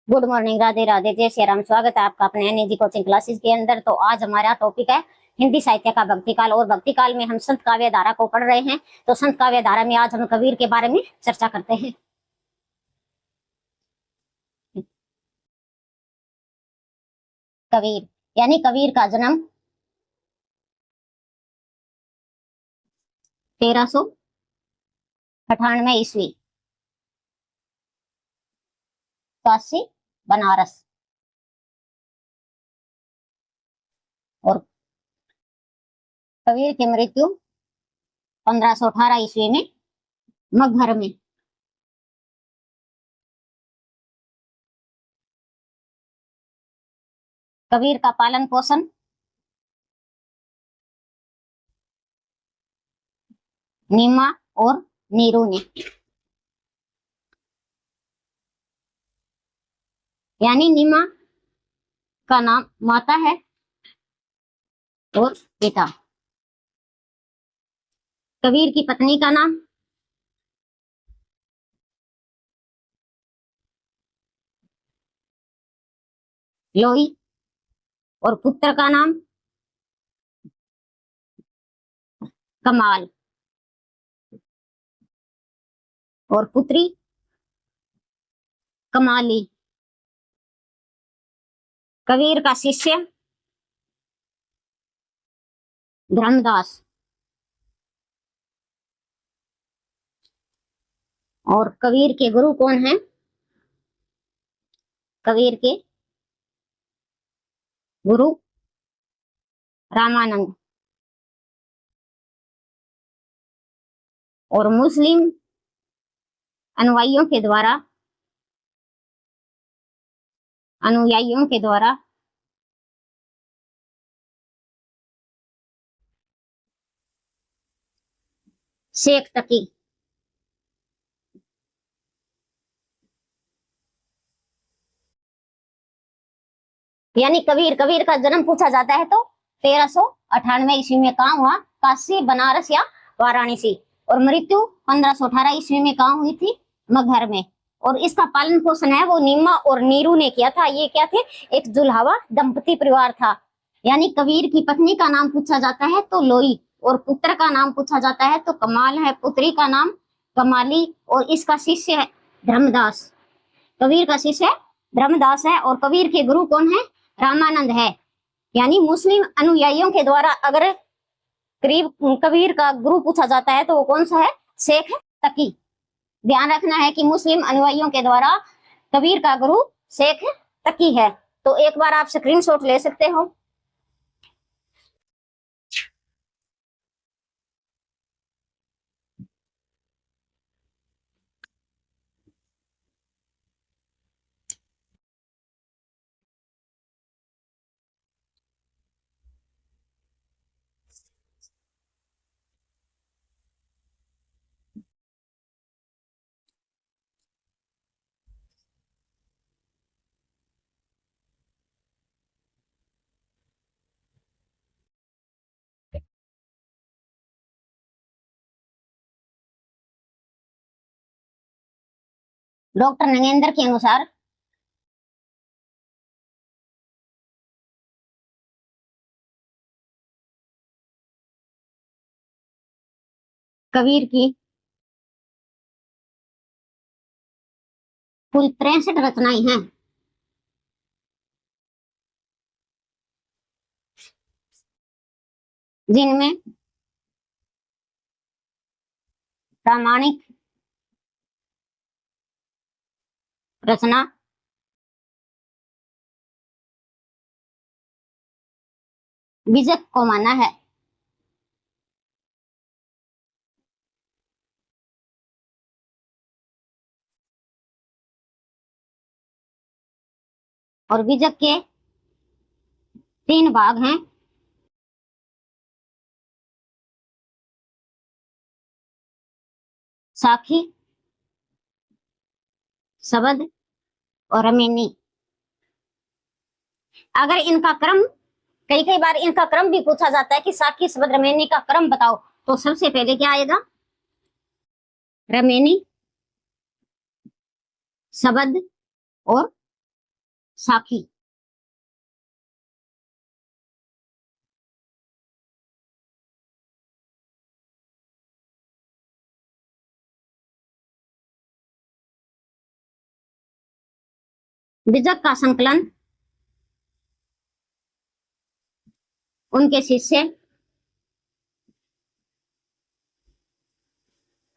Good morning, Radhe Radhe, जय श्री राम। स्वागत है आपका अपने एनएजी कोचिंग क्लासेस के अंदर। तो आज हमारा टॉपिक है हिंदी साहित्य का भक्ति काल। और भक्ति काल में हम संत काव्य धारा को पढ़ रहे हैं। तो संत काव्य धारा में आज हम कबीर के बारे में चर्चा करते हैं। कबीर यानी कबीर का जन्म 1398 ईस्वी, काशी बनारस। और कबीर की मृत्यु 1518 ईस्वी में मगहर में। कबीर का पालन पोषण नीमा और नीरू ने, यानी नीमा का नाम माता है और पिता। कबीर की पत्नी का नाम लोई और पुत्र का नाम कमाल और पुत्री कमाली। कबीर का शिष्य धर्मदास और कबीर के गुरु कौन है? कबीर के गुरु रामानंद। और मुस्लिम अनुयायियों के द्वारा शेख तकी। यानी कबीर का जन्म पूछा जाता है तो 1398 ईस्वी में कहाँ हुआ? काशी, बनारस या वाराणसी। और मृत्यु 1518 ईस्वी में कहाँ हुई थी? मगहर में। और इसका पालन पोषण है वो नीमा और नीरू ने किया था। ये क्या थे? एक जुल्हावा दंपति परिवार था। यानी कबीर की पत्नी का नाम पूछा जाता है तो लोई, और पुत्र का नाम पूछा जाता है तो कमाल है, पुत्री का नाम कमाली। और इसका शिष्य है धर्मदास। कबीर का शिष्य धर्मदास है। और कबीर के गुरु कौन है? रामानंद है। यानी मुस्लिम अनुयायियों के द्वारा अगर करीब कबीर का गुरु पूछा जाता है तो वो कौन सा है? शेख तकी। ध्यान रखना है कि मुस्लिम अनुयायियों के द्वारा कबीर का गुरु शेख तकी है। तो एक बार आप स्क्रीनशॉट ले सकते हो। डॉक्टर नगेंद्र के अनुसार कबीर की कुल 63 रचनाएं हैं। जिनमें प्रामाणिक रचना बीजक को माना है। और बीजक के 3 भाग हैं। साखी, शबद और रमेनी। अगर इनका क्रम कई बार इनका क्रम भी पूछा जाता है कि साखी, शबद, रमेनी का क्रम बताओ, तो सबसे पहले क्या आएगा? रमेनी, शबद और साखी। बीजक का संकलन उनके शिष्य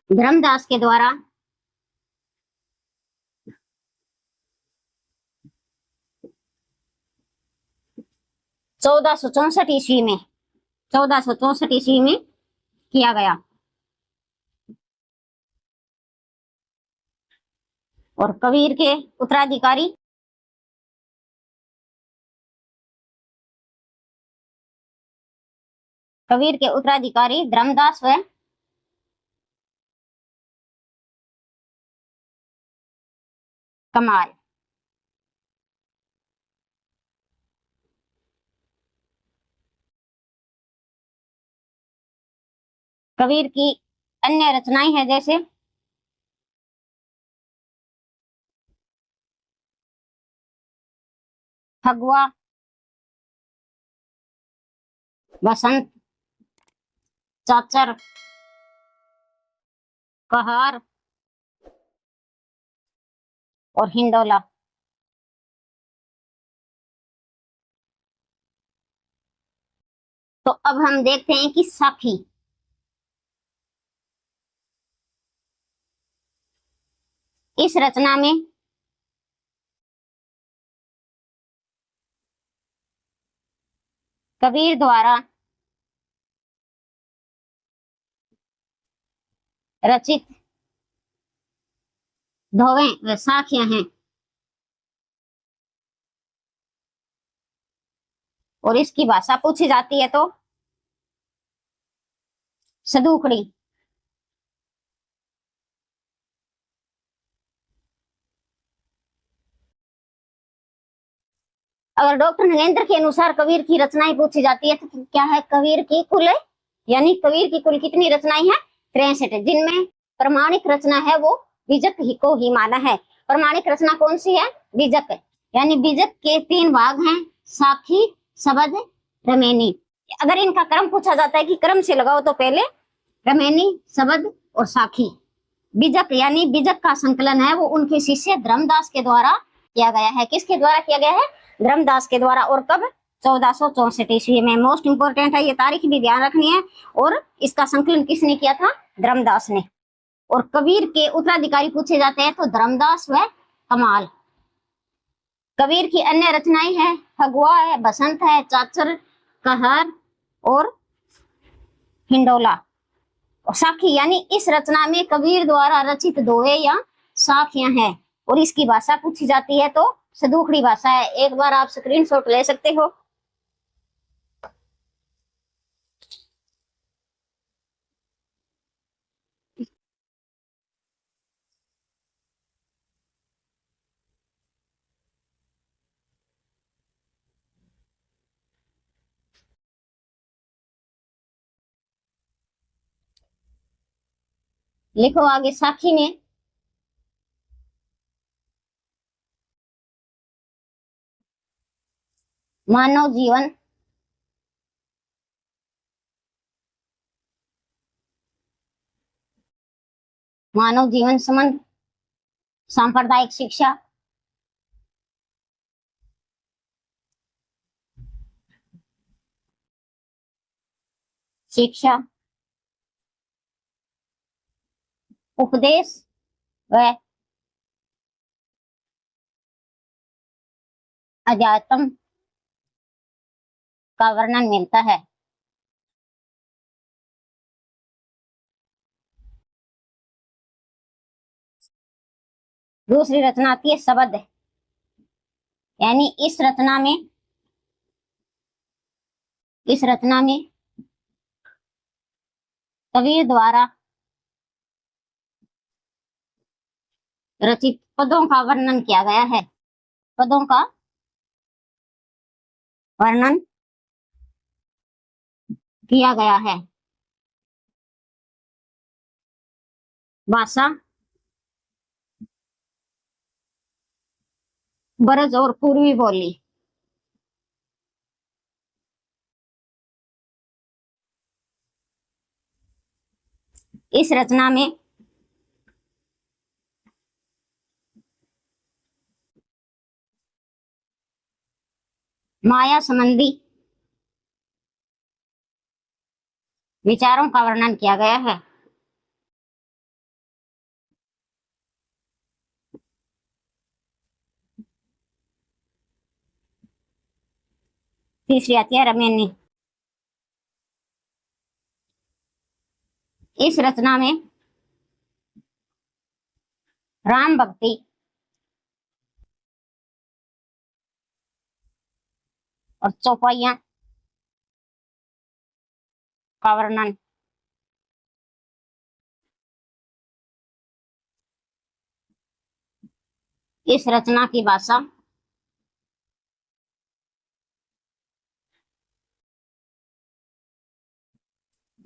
धर्मदास के द्वारा 1464 ईस्वी में 1464 ईस्वी में किया गया। और कबीर के उत्तराधिकारी धर्मदास व कमाल। कबीर की अन्य रचनाएं हैं जैसे फगुआ, बसंत, चाचर, कहार और हिंडोला। तो अब हम देखते हैं कि साखी। इस रचना में कबीर द्वारा रचित दोहें व साखियां हैं। और इसकी भाषा पूछी जाती है तो सदूखड़ी। अगर डॉक्टर नगेंद्र के अनुसार कबीर की रचनाएं पूछी जाती है तो क्या है कबीर की कुल, यानी कबीर की कुल कितनी रचनाएं हैं? 63, जिनमें प्रमाणिक रचना है वो बीजक ही को ही माना है। प्रमाणिक रचना कौन सी है? बीजक। यानी बीजक के 3 भाग हैं, साखी, शबद, रमेनी। अगर इनका क्रम पूछा जाता है कि क्रम से लगाओ तो पहले रमेनी, शबद और साखी। बीजक यानी बीजक का संकलन है वो उनके शिष्य धर्मदास के द्वारा किया गया है। किसके द्वारा किया गया है? धर्मदास के द्वारा। और कब? 1464 ईस्वी में। मोस्ट इंपोर्टेंट है, ये तारीख भी ध्यान रखनी है। और इसका संकलन किसने किया था? धर्मदास ने। और कबीर के उत्तराधिकारी पूछे जाते हैं तो धर्मदास व कमाल। कबीर की अन्य रचनाएं हैं फगुआ है, बसंत है, चाचर, कहर और हिंडोला। और साखी यानी इस रचना में कबीर द्वारा रचित दोहे या साखियां हैं। और इसकी भाषा पूछी जाती है तो सदूखड़ी भाषा है। एक बार आप स्क्रीनशॉट ले सकते हो। लिखो आगे। साखी ने मानव जीवन संबंध, सांप्रदायिक शिक्षा, उपदेश व अध्यात्म का वर्णन मिलता है। दूसरी रचना आती है शबद। यानी इस रचना में कबीर द्वारा रचित पदों का वर्णन किया गया है। पदों का वर्णन किया गया है। भाषा, ब्रज और पूर्वी बोली। इस रचना में माया संबंधी विचारों का वर्णन किया गया है। तीसरी आती है रमेनी। इस रचना में राम भक्ति और चौपाइयां का वर्णन। इस रचना की भाषा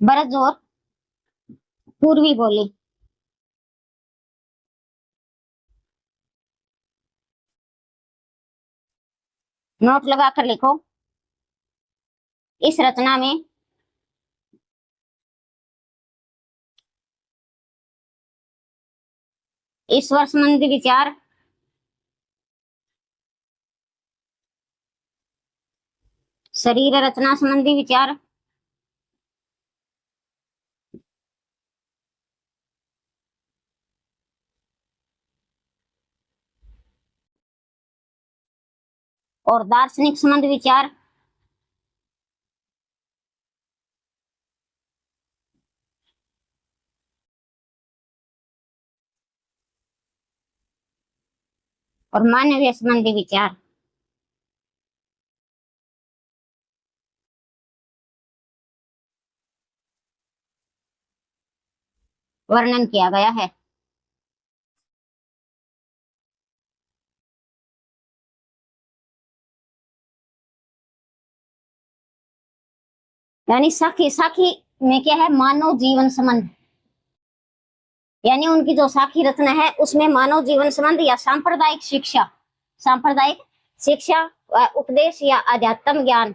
ब्रज और पूर्वी बोली। नोट लगाकर लिखो। इस रचना में ईश्वर संबंधी विचार, शरीर रचना संबंधी विचार, और दार्शनिक संबंध विचार और मानवीय संबंधी विचार वर्णन किया गया है। यानी साखी, साखी में क्या है, मानव जीवन संबंध, यानी उनकी जो साखी रचना है उसमें मानव जीवन संबंध या सांप्रदायिक शिक्षा, सांप्रदायिक शिक्षा व उपदेश या अध्यात्म ज्ञान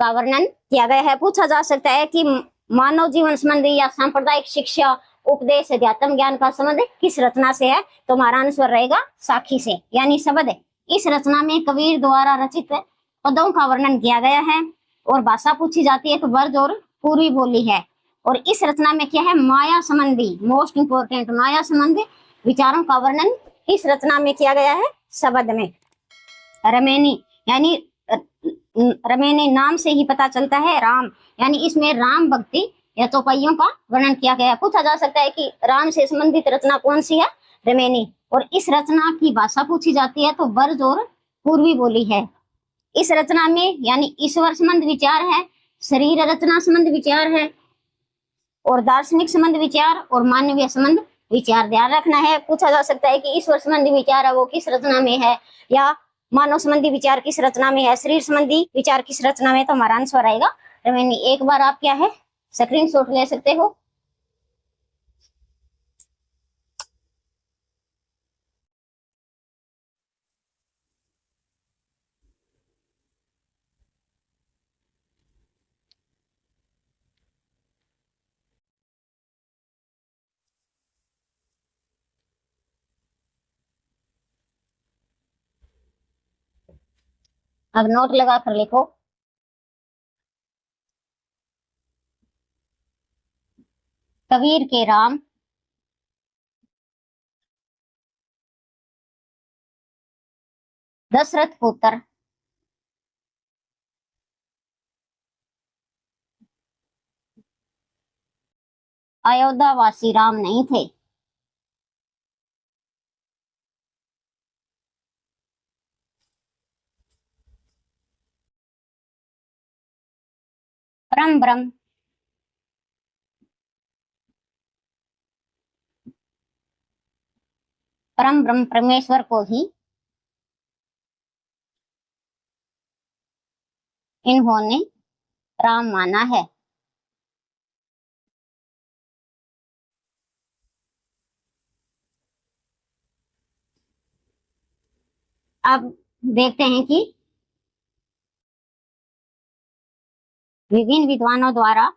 का वर्णन किया गया है। पूछा जा सकता है कि मानव जीवन संबंधी या सांप्रदायिक शिक्षा, उपदेश, अध्यात्म ज्ञान का संबंध किस रचना से है, तो हमारा आंसर रहेगा साखी से, यानी शब्द। इस रचना में कबीर द्वारा रचित पदों का वर्णन किया गया है और भाषा पूछी जाती है तो ब्रज और पूर्वी बोली है। और इस रचना में क्या है, माया संबंधी, मोस्ट इंपोर्टेंट, माया संबंधी विचारों का वर्णन इस रचना में किया गया है शब्द में। रमेनी, यानी रमेनी नाम से ही पता चलता है राम, यानी इसमें राम भक्ति या चौपाइयों का वर्णन किया गया है। पूछा जा सकता है कि राम से संबंधित रचना कौन सी है, रमेनी। और इस रचना की भाषा पूछी जाती है तो ब्रज और पूर्वी बोली है। इस रचना में यानी ईश्वर संबंध विचार है, शरीर रचना संबंध विचार है, और दार्शनिक संबंध विचार और मानवीय संबंध विचार। ध्यान रखना है, पूछा जा सकता है कि ईश्वर संबंधी विचार है वो किस रचना में है, या मानव संबंधी विचार किस रचना में है, शरीर संबंधी विचार किस रचना में, तो हमारा आंसर आएगा रमेनी। एक बार आप क्या है स्क्रीनशॉट ले सकते हो। अब नोट लगा कर लिखो। कबीर के राम दशरथ पुत्र अयोध्यावासी राम नहीं थे। परम ब्रह्म परम ब्रह्म परमेश्वर को ही इन्होंने राम माना है। अब देखते हैं कि विभिन्न विद्वानों द्वारा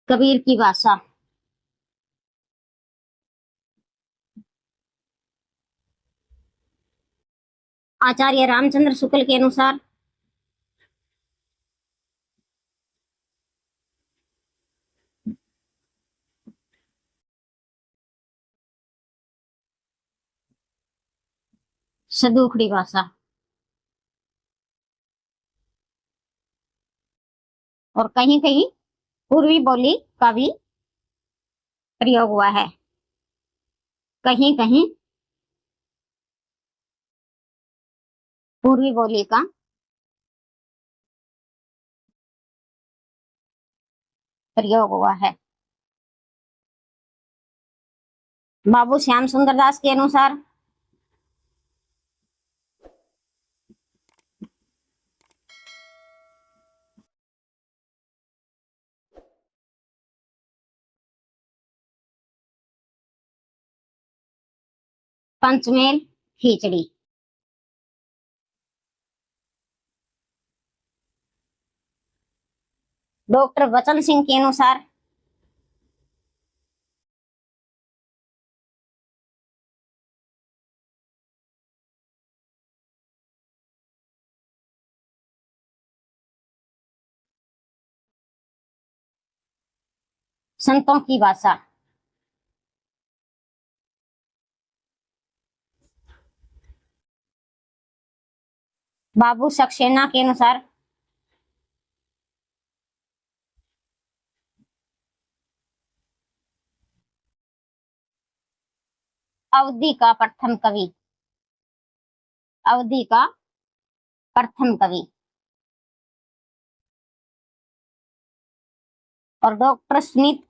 कबीर की भाषा। आचार्य रामचंद्र शुक्ल के अनुसार सदुखड़ी भाषा। और कहीं कहीं पूर्वी बोली का भी प्रयोग हुआ है। कहीं कहीं पूर्वी बोली का प्रयोग हुआ है। बाबू श्याम सुंदर दास के अनुसार पंचमेल खिचड़ी। डॉक्टर वचन सिंह के अनुसार संतों की भाषा। बाबू सक्सेना के अनुसार अवधि का प्रथम कवि। अवधि का प्रथम कवि। और डॉक्टर सुनीति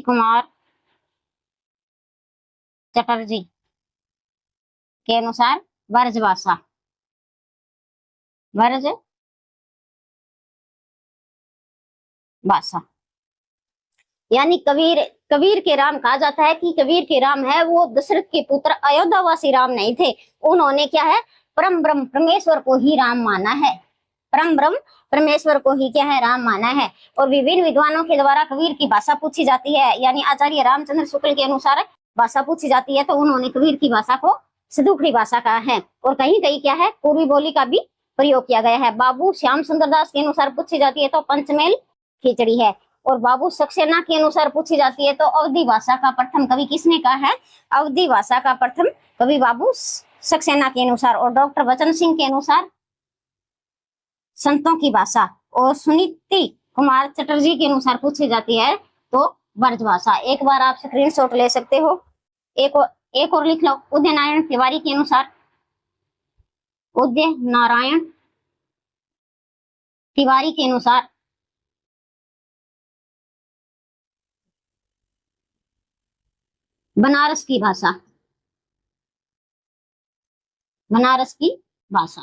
कुमार चटर्जी के अनुसार ब्रज भाषा। ब्रज भाषा। यानी कबीर कबीर के राम कहा जाता है कि कबीर के राम है वो दशरथ के पुत्र अयोध्यावासी राम नहीं थे। उन्होंने क्या है, परम ब्रह्म परमेश्वर को ही राम माना है। परम ब्रह्म परमेश्वर को ही क्या है, राम माना है। और विभिन्न विद्वानों के द्वारा कबीर की भाषा पूछी जाती है, यानी आचार्य रामचंद्र शुक्ल के अनुसार भाषा पूछी जाती है तो उन्होंने कबीर की भाषा को सदुखड़ी भाषा कहा है। और कहीं कहीं क्या है, पूर्वी बोली का भी प्रयोग किया गया है। बाबू श्याम सुंदर दास के अनुसार पूछी जाती है तो पंचमेल खिचड़ी है। और बाबू सक्सेना के अनुसार पूछी जाती है तो अवधी भाषा का प्रथम कवि किसने कहा है, अवधी भाषा का प्रथम कवि बाबू सक्सेना के अनुसार। और डॉक्टर वचन सिंह के अनुसार संतों की भाषा। और सुनीति कुमार चटर्जी के अनुसार पूछी जाती है तो ब्रज भाषा। एक बार आप स्क्रीनशॉट ले सकते हो। एक और लिख लो। उदय नारायण तिवारी के अनुसार, उदय नारायण तिवारी के अनुसार बनारस की भाषा। बनारस की भाषा।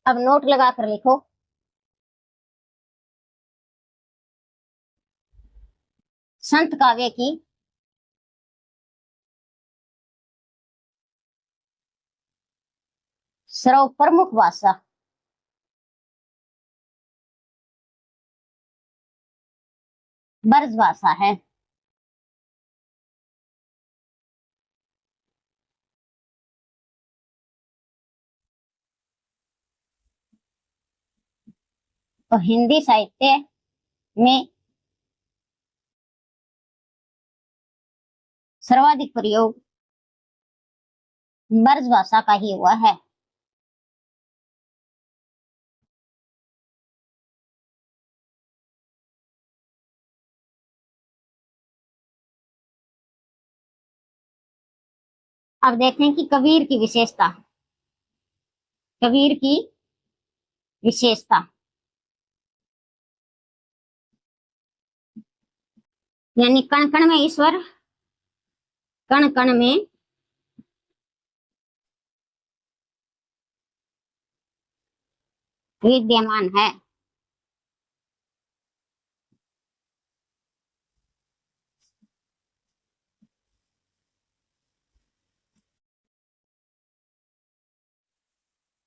अब नोट लगा कर लिखो। संत काव्य की सर्व प्रमुख भाषा ब्रज भाषा है। तो हिंदी साहित्य में सर्वाधिक प्रयोग ब्रज भाषा का ही हुआ है। अब देखते हैं कि कबीर की विशेषता। कबीर की विशेषता यानी कण कण में ईश्वर, कण कण में विद्यमान है।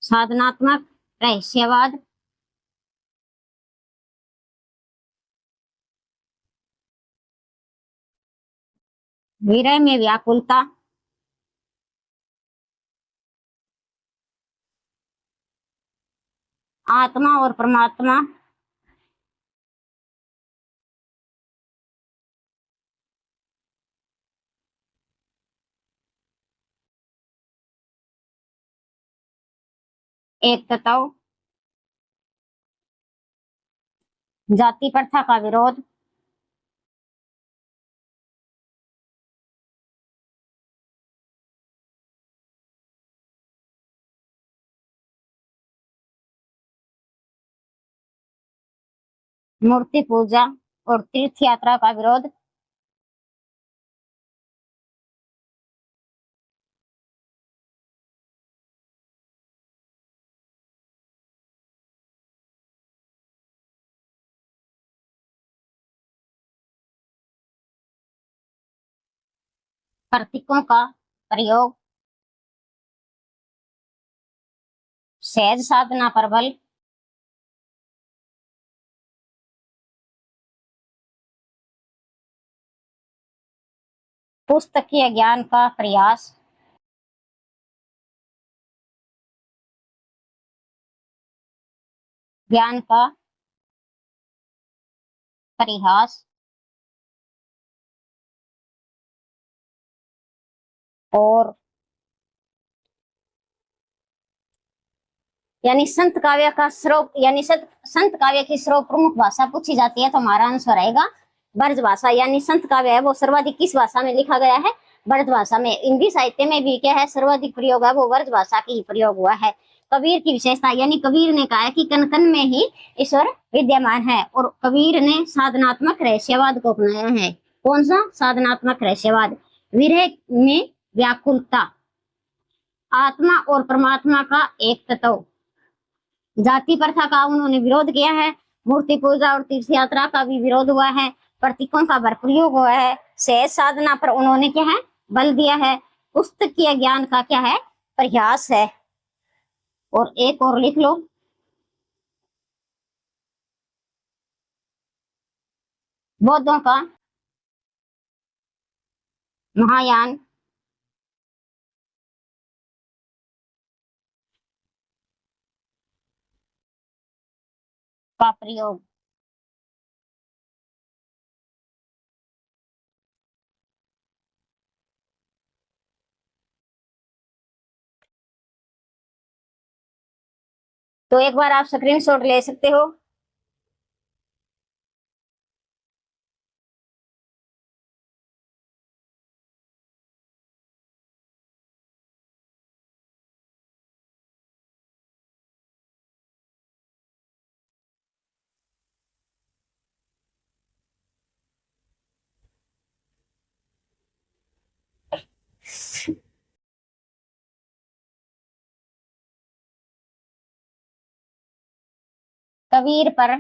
साधनात्मक रहस्यवाद, विरह में व्याकुलता, आत्मा और परमात्मा, एक तत्व, जाति प्रथा का विरोध, मूर्ति पूजा और तीर्थ यात्रा का विरोध, प्रतीकों का प्रयोग, सहज साधना पर बल, पुस्तकीय ज्ञान का प्रयास, ज्ञान का परिहास और यानी संत काव्य का स्रोत, यानी संत काव्य की स्रोत प्रमुख भाषा पूछी जाती है तो हमारा आंसर आएगा ब्रज भाषा। यानी संत काव्य है वो सर्वाधिक किस भाषा में लिखा गया है? ब्रज भाषा में। हिंदी साहित्य में भी क्या है सर्वाधिक प्रयोग है वो ब्रज भाषा की ही प्रयोग हुआ है। कबीर की विशेषता यानी कबीर ने कहा है कि कण कण में ही ईश्वर विद्यमान है और कबीर ने साधनात्मक रहस्यवाद को अपनाया है। कौन सा? साधनात्मक रहस्यवाद। विरह में व्याकुलता, आत्मा और परमात्मा का एक तत्व, जाति प्रथा का उन्होंने विरोध किया है, मूर्ति पूजा और तीर्थ यात्रा का भी विरोध हुआ है, प्रतीकों का भरप्रयोग हुआ है, सहज साधना पर उन्होंने क्या है बल दिया है, पुस्तकीय ज्ञान का क्या है प्रयास है। और एक और लिख लो, बौद्धों का महायान का प्रयोग। तो एक बार आप स्क्रीनशॉट ले सकते हो। कबीर पर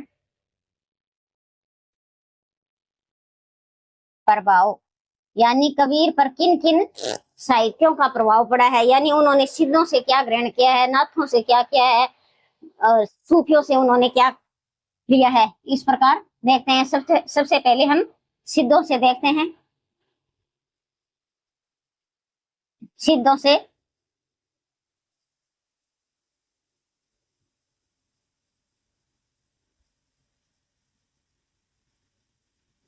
प्रभाव यानी कबीर पर किन किन साहित्यों का प्रभाव पड़ा है, यानी उन्होंने सिद्धों से क्या ग्रहण किया है, नाथों से क्या किया है, सूफियों से उन्होंने क्या लिया है। इस प्रकार देखते हैं। सबसे सबसे पहले हम सिद्धों से देखते हैं। सिद्धों से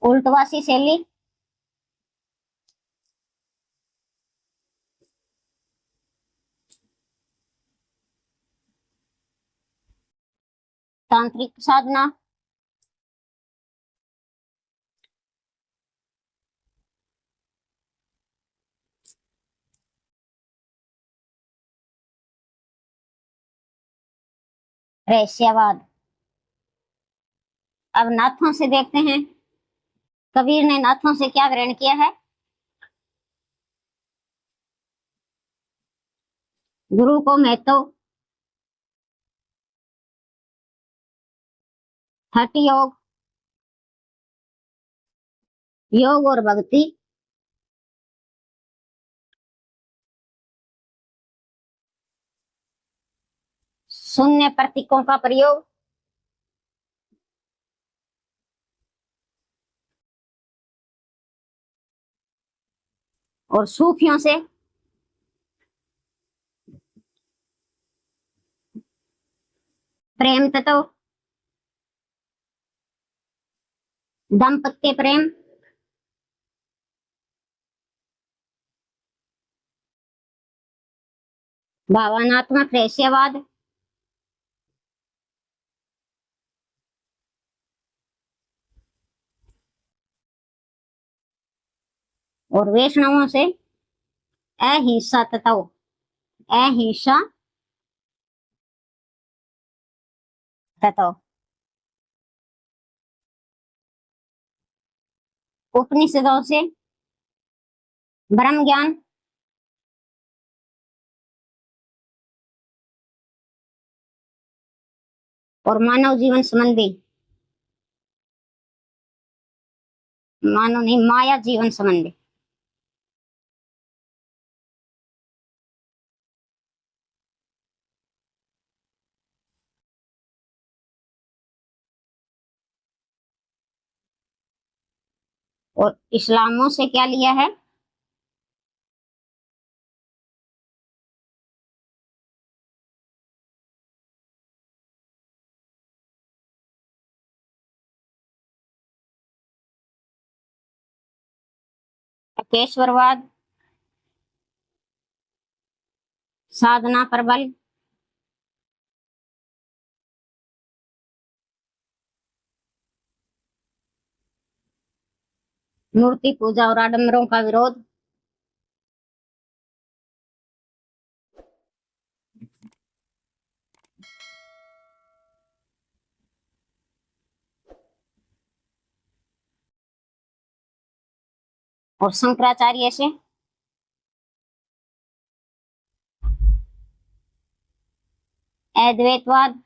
उल्टवासी शैली, तांत्रिक साधना, रहस्यवाद। अब नाथों से देखते हैं, कबीर ने नाथों से क्या ग्रहण किया है। गुरु को महत्व, हठ योग, योग और भक्ति, शून्य प्रतीकों का प्रयोग, और सूफियों से प्रेम तत्व, दाम्पत्य प्रेम, भावनात्मक रहस्यवाद, और वैष्णवों से अहिंसा तत्व, अहिंसा तत्व। उपनिषदों से ब्रह्म ज्ञान, और मानव जीवन संबंधी, मानव नहीं माया जीवन संबंधी। और इस्लामों से क्या लिया है। अकेश्वरवाद, साधना प्रबल, मूर्ति पूजा और आडंबरों का विरोध, और शंकराचार्य से अद्वैतवाद,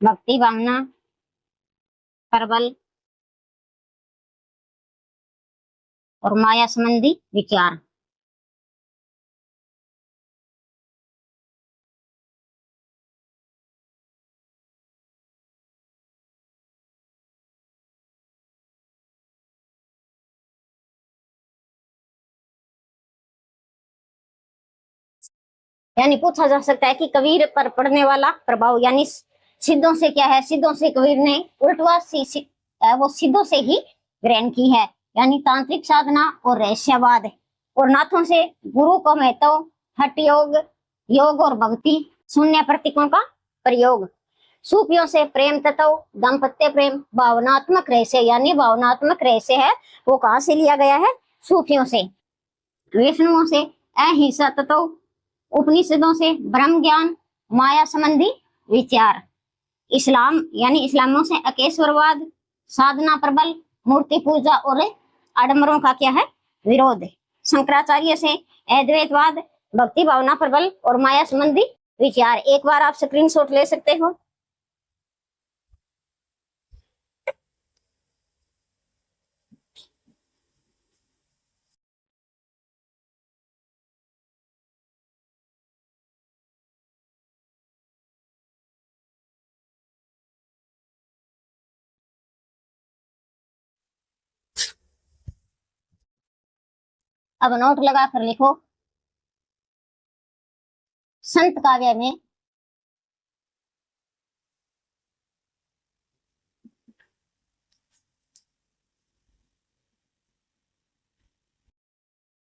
भक्ति भावना प्रबल, और माया संबंधी विचार। यानी पूछा जा सकता है कि कबीर पर पड़ने वाला प्रभाव, यानी सिद्धों से क्या है। सिद्धों से कबीर ने उल्टवा वो सिद्धों से ही ग्रहण की है, यानी तांत्रिक साधना और रहस्यवाद। और नाथों से गुरु को महत्व, हठ योग, योग और भक्ति, शून्य प्रतीकों का प्रयोग। सूफियों से प्रेम तत्व, दाम्पत्य प्रेम, भावनात्मक रहस्य, यानी भावनात्मक रहस्य है वो कहाँ से लिया गया है, सूफियों से। वैष्णवों से अहिंसा तत्व, उपनिषदों से ब्रह्म ज्ञान, माया संबंधी विचार। इस्लाम यानी इस्लामों से अकेश्वरवाद, साधना प्रबल, मूर्ति पूजा और आडंबरों का क्या है, विरोध। शंकराचार्य से अद्वैतवाद, भक्ति भावना प्रबल और माया संबंधी विचार। एक बार आप स्क्रीनशॉट ले सकते हो। अब नोट लगा कर लिखो। संत काव्य में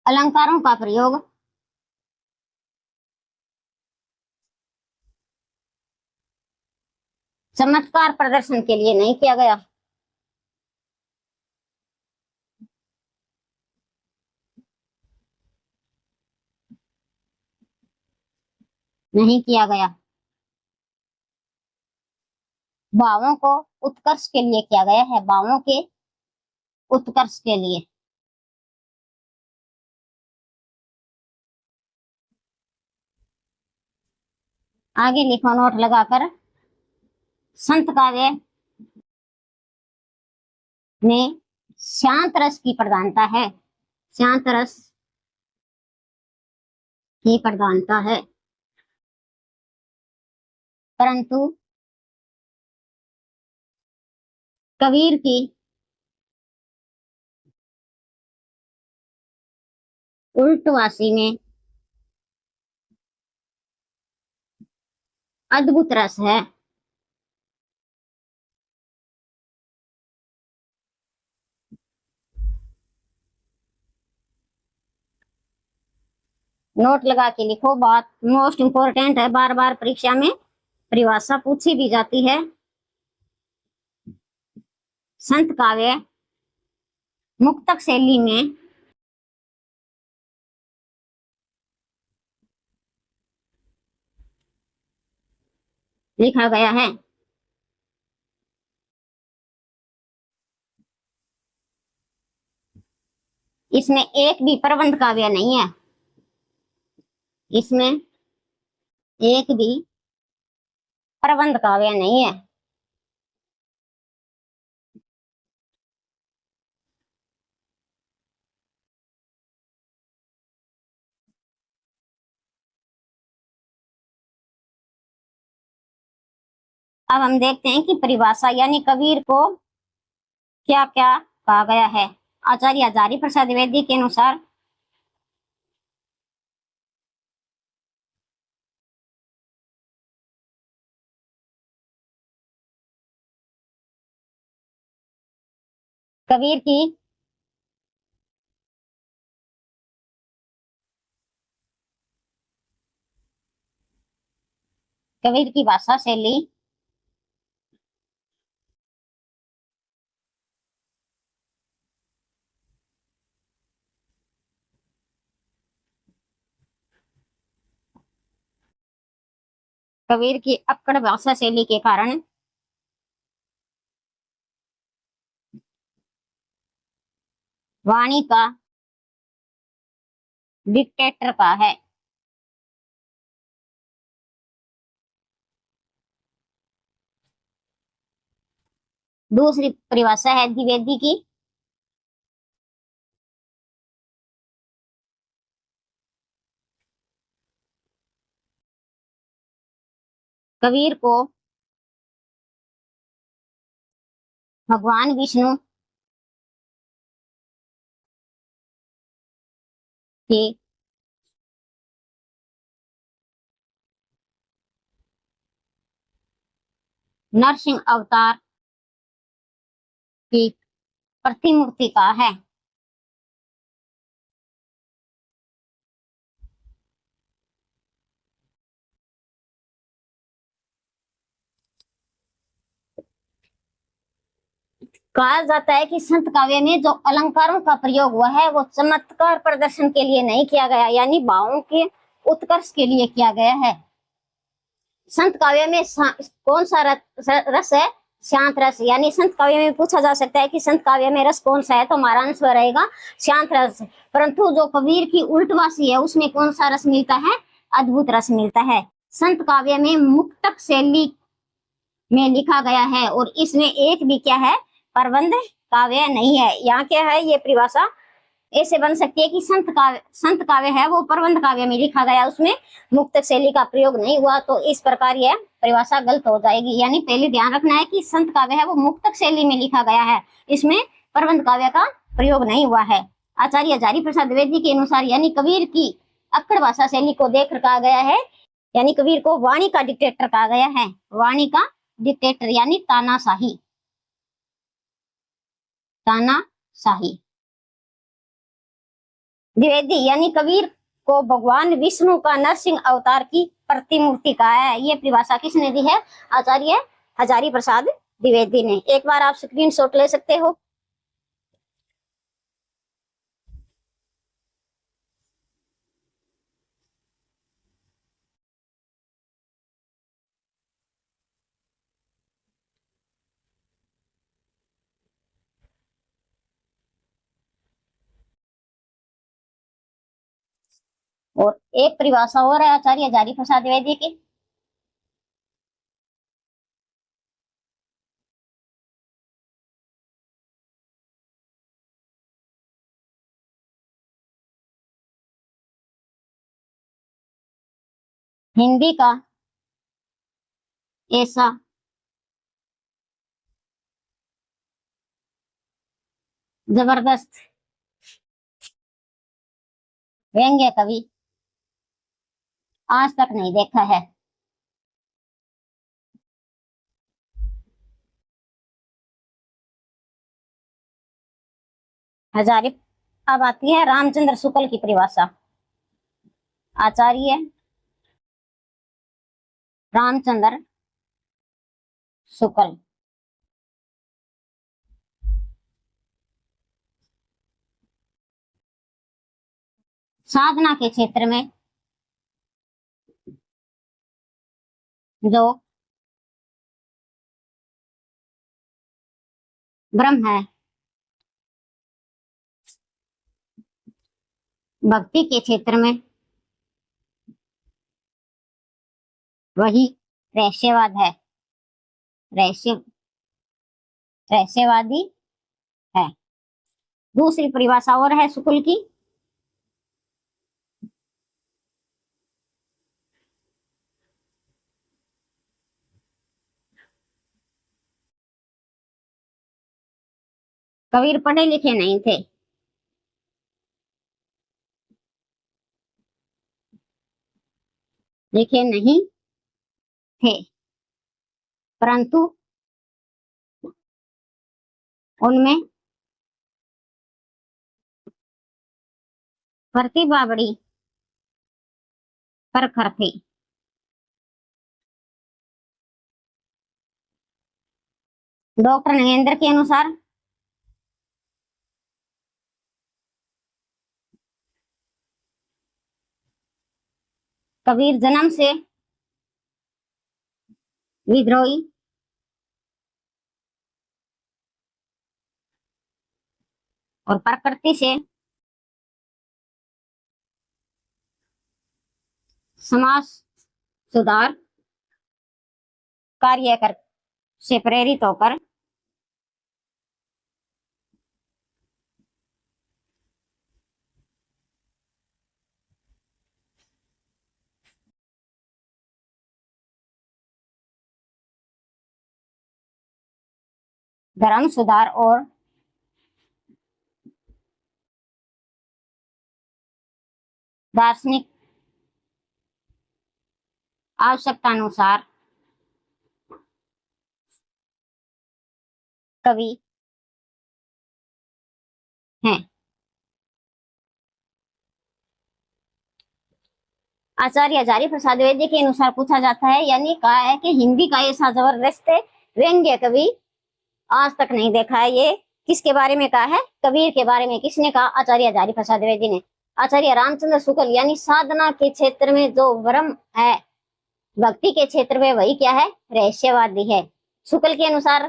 अलंकारों का प्रयोग चमत्कार प्रदर्शन के लिए नहीं किया गया। नहीं किया गया। भावों को उत्कर्ष के लिए किया गया है, भावों के उत्कर्ष के लिए। आगे लिखो नोट लगाकर। संत काव्य में शांत रस की प्रधानता है, शांत रस की प्रधानता है, परंतु कबीर की उल्टवासी में अद्भुत रस है। नोट लगा के लिखो, बात मोस्ट इंपोर्टेंट है, बार बार परीक्षा में परिभाषा पूछी भी जाती है। संत काव्य मुक्तक शैली में लिखा गया है। इसमें एक भी प्रबंध काव्य नहीं है, इसमें एक भी प्रबंध काव्य नहीं है। अब हम देखते हैं कि परिभाषा यानी कबीर को क्या क्या कहा गया है। आचार्य हजारी प्रसाद द्विवेदी के अनुसार कबीर की भाषा शैली कबीर की अक्कड़ भाषा शैली के कारण वाणी का डिक्टेटर का है। दूसरी परिभाषा है द्विवेदी की, कबीर को भगवान विष्णु के नरसिंह अवतार की प्रतिमूर्ति का है। कहा जाता है कि संत काव्य में जो अलंकारों का प्रयोग हुआ है वो चमत्कार प्रदर्शन के लिए नहीं किया गया, यानी भावों के उत्कर्ष के लिए किया गया है। संत काव्य में कौन सा रस है? शांत रस। यानी संत काव्य में पूछा जा सकता है कि संत काव्य में रस कौन सा है, तो हमारा आंसर रहेगा शांत रस। परंतु जो कबीर की उल्टवासी है उसमें कौन सा रस मिलता है? अद्भुत रस मिलता है। संत काव्य में मुक्तक शैली में लिखा गया है और इसमें एक भी क्या है? प्रबंध काव्य नहीं है। यहाँ क्या है? ये परिभाषा ऐसे बन सकती है कि संत काव्य है वो प्रबंध काव्य में लिखा गया, उसमें मुक्तक शैली का प्रयोग नहीं हुआ, तो इस प्रकार यह परिभाषा गलत हो जाएगी। यानी पहले ध्यान रखना है कि संत काव्य है वो मुक्तक शैली में लिखा गया है, इसमें प्रबंध काव्य का प्रयोग नहीं हुआ है। आचार्य हजारी प्रसाद द्विवेदी के अनुसार यानी कबीर की अक्कड़ भाषा शैली को देखकर कहा गया है, यानी कबीर को वाणी का डिक्टेटर कहा गया है। वाणी का डिक्टेटर यानी तानाशाही, तानाशाही। द्विवेदी यानी कबीर को भगवान विष्णु का नरसिंह अवतार की प्रतिमूर्ति कहा है। ये परिभाषा किसने दी है? आचार्य हजारी प्रसाद द्विवेदी ने। एक बार आप स्क्रीनशॉट ले सकते हो। और एक परिभाषा और है आचार्य हजारी प्रसाद द्विवेदी की। हिंदी का ऐसा जबरदस्त व्यंग्य कवि आज तक नहीं देखा है। हजारी। अब आती है रामचंद्र शुक्ल की परिभाषा। आचार्य रामचंद्र शुक्ल साधना के क्षेत्र में जो ब्रह्म है, भक्ति के क्षेत्र में वही रहस्यवाद है, रहस्य रहस्यवादी है। दूसरी परिभाषा और है शुक्ल की। कबीर पढ़े लिखे नहीं थे, लिखे नहीं थे, परंतु उनमें प्रतिभा बड़ी प्रखर थी। डॉक्टर नगेंद्र के अनुसार कबीर जन्म से विद्रोही और प्रकृति से समाज सुधार कार्य कर से प्रेरित होकर धर्म सुधार और दार्शनिक आवश्यकता अनुसार कवि हैं। आचार्य हजारी प्रसाद द्विवेदी के अनुसार पूछा जाता है, यानी कहा है कि हिंदी का ऐसा जबरदस्त व्यंग्य कवि आज तक नहीं देखा है। ये किसके बारे में कहा है? कबीर के बारे में। किसने कहा? आचार्य हजारी प्रसाद द्विवेदी ने। आचार्य रामचंद्र शुक्ल यानी साधना के क्षेत्र में जो ब्रह्म है, भक्ति के क्षेत्र में वही क्या है? रहस्यवादी है। शुक्ल के अनुसार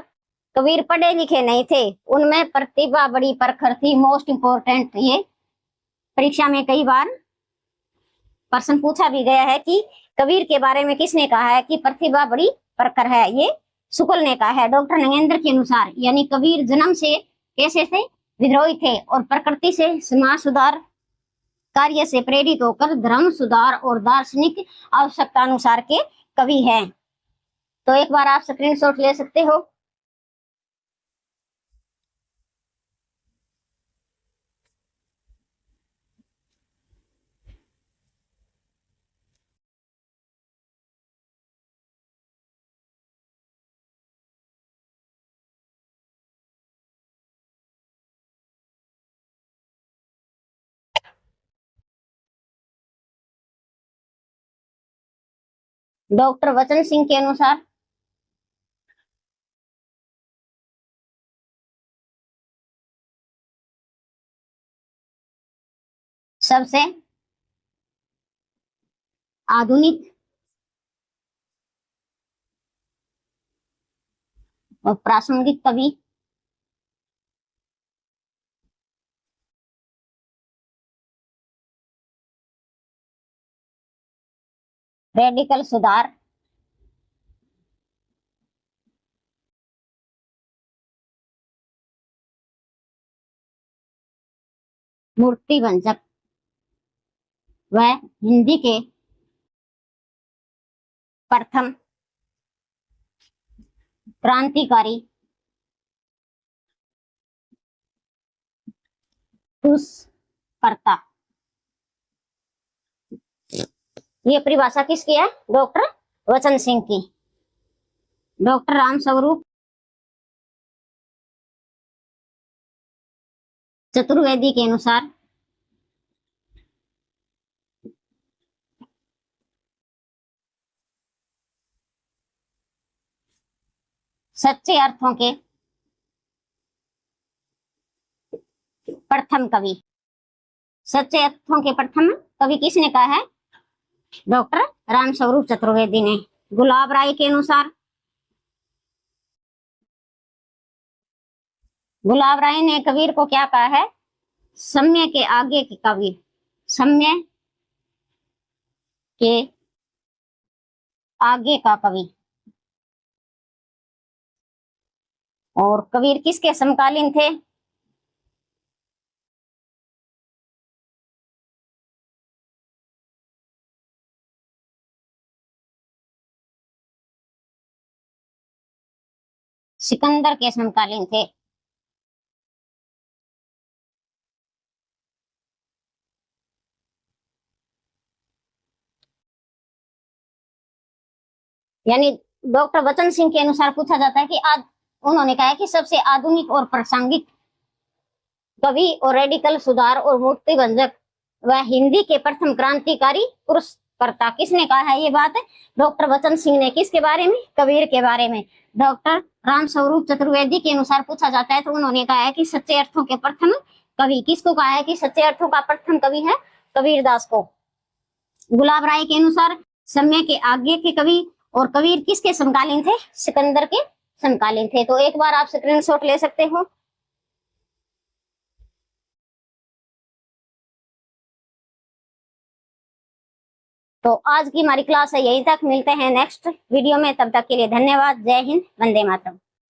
कबीर पढ़े लिखे नहीं थे, उनमें प्रतिभा बड़ी प्रखर थी। मोस्ट इंपोर्टेंट ये परीक्षा में कई बार प्रश्न पूछा भी गया है कि कबीर के बारे में किसने कहा है कि प्रतिभा बड़ी प्रखर है? ये शुक्ल ने कहा है। डॉक्टर नगेंद्र के अनुसार यानी कबीर जन्म से कैसे थे? विद्रोही थे और प्रकृति से समाज सुधार कार्य से प्रेरित होकर धर्म सुधार और दार्शनिक आवश्यकता अनुसार के कवि हैं। तो एक बार आप स्क्रीनशॉट ले सकते हो। डॉक्टर वचन सिंह के अनुसार सबसे आधुनिक और प्रासंगिक कवि रेडिकल सुधार, मूर्ति भंजक व हिंदी के प्रथम क्रांतिकारी पुरुषकर्ता। ये परिभाषा किसकी है? डॉक्टर वचन सिंह की। डॉक्टर रामस्वरूप चतुर्वेदी के अनुसार सच्चे अर्थों के प्रथम कवि। सच्चे अर्थों के प्रथम कवि किसने कहा है? डॉक्टर रामस्वरूप चतुर्वेदी ने। गुलाब राय के अनुसार, गुलाब राय ने कबीर को क्या कहा है? समय के आगे के कवि। समय के आगे का कवि। और कबीर किसके समकालीन थे? सिकंदर के समकालीन थे। यानी डॉक्टर वचन सिंह के अनुसार पूछा जाता है कि आज उन्होंने कहा है कि सबसे आधुनिक और प्रासंगिक कवि और रेडिकल सुधार और मूर्ति भंजक व हिंदी के प्रथम क्रांतिकारी पुरुषकर्ता। किसने कहा है ये बात? डॉक्टर वचन सिंह ने। किसके बारे में? कबीर के बारे में। डॉक्टर रामस्वरूप चतुर्वेदी के अनुसार पूछा जाता है तो उन्होंने कहा है कि सच्चे अर्थों के प्रथम कवि। किसको कहा है कि सच्चे अर्थों का प्रथम कवि है? कबीर दास को। गुलाब राय के अनुसार समय के आगे के कवि। और कबीर किसके समकालीन थे? सिकंदर के समकालीन थे। तो एक बार आप स्क्रीनशॉट ले सकते हो। तो आज की हमारी क्लास है यहीं तक। मिलते हैं नेक्स्ट वीडियो में, तब तक के लिए धन्यवाद। जय हिंद, वंदे मातरम।